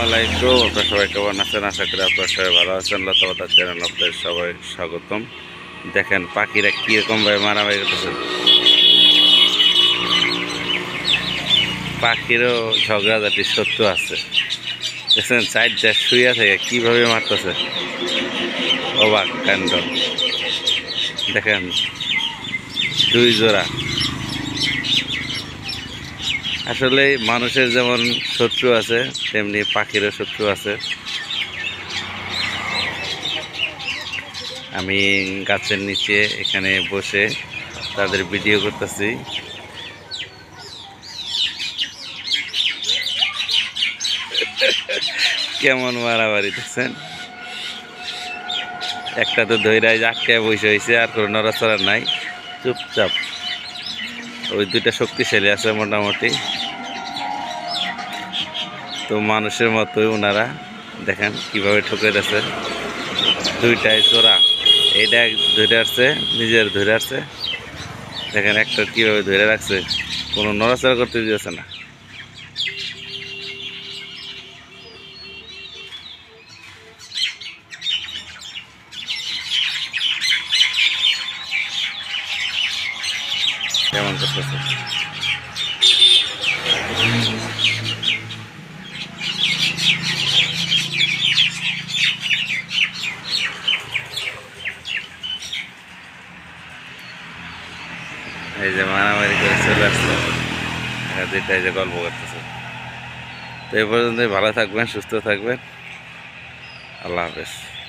আলাইকুম, আপনারা সবাই কেমন আছেন? আশা করি আপনারা সবাই ভালো আছেন। লতাপাতা চ্যানেল আপনাদের সবাই স্বাগতম। দেখেন পাখিরা কিরকম ভাবে মারামারি করতেছে। পাখিরও ঝগড়াঝাটি সত্য আছে। দেখছেন চারটা শুইয়া থেকে কিভাবে মারতেছে, অবাক কাণ্ড। দেখেন দুই জোড়া। আসলে মানুষের যেমন শত্রু আছে তেমনি পাখিরও শত্রু আছে। আমি গাছের নিচে এখানে বসে তাদের ভিডিও করতেছি। কেমন মারামারি দেখছেন, একটা তো ধৈরাই আটকায় বসে হয়েছে, আর কোনো নড়াচড়া নাই, চুপচাপ। ওই দুইটা শক্তিশালী আছে মোটামুটি। তো মানুষের মতোই ওনারা দেখেন কিভাবে ঠকে দিচ্ছে। দুইটাই জোড়া, এইটা ধরে আসছে, নিজের ধরে আসছে। দেখেন একটা কিভাবে ধরে রাখছে, কোনো নড়াচড়া করতে দিয়েছে না। কেমন করতেছে। এই যে মারামারি করে চলে আসছে, দুইটা এই যে গল্প করতেছে। তো এই পর্যন্তই, ভালো থাকবেন, সুস্থ থাকবেন, আল্লাহ হাফেজ।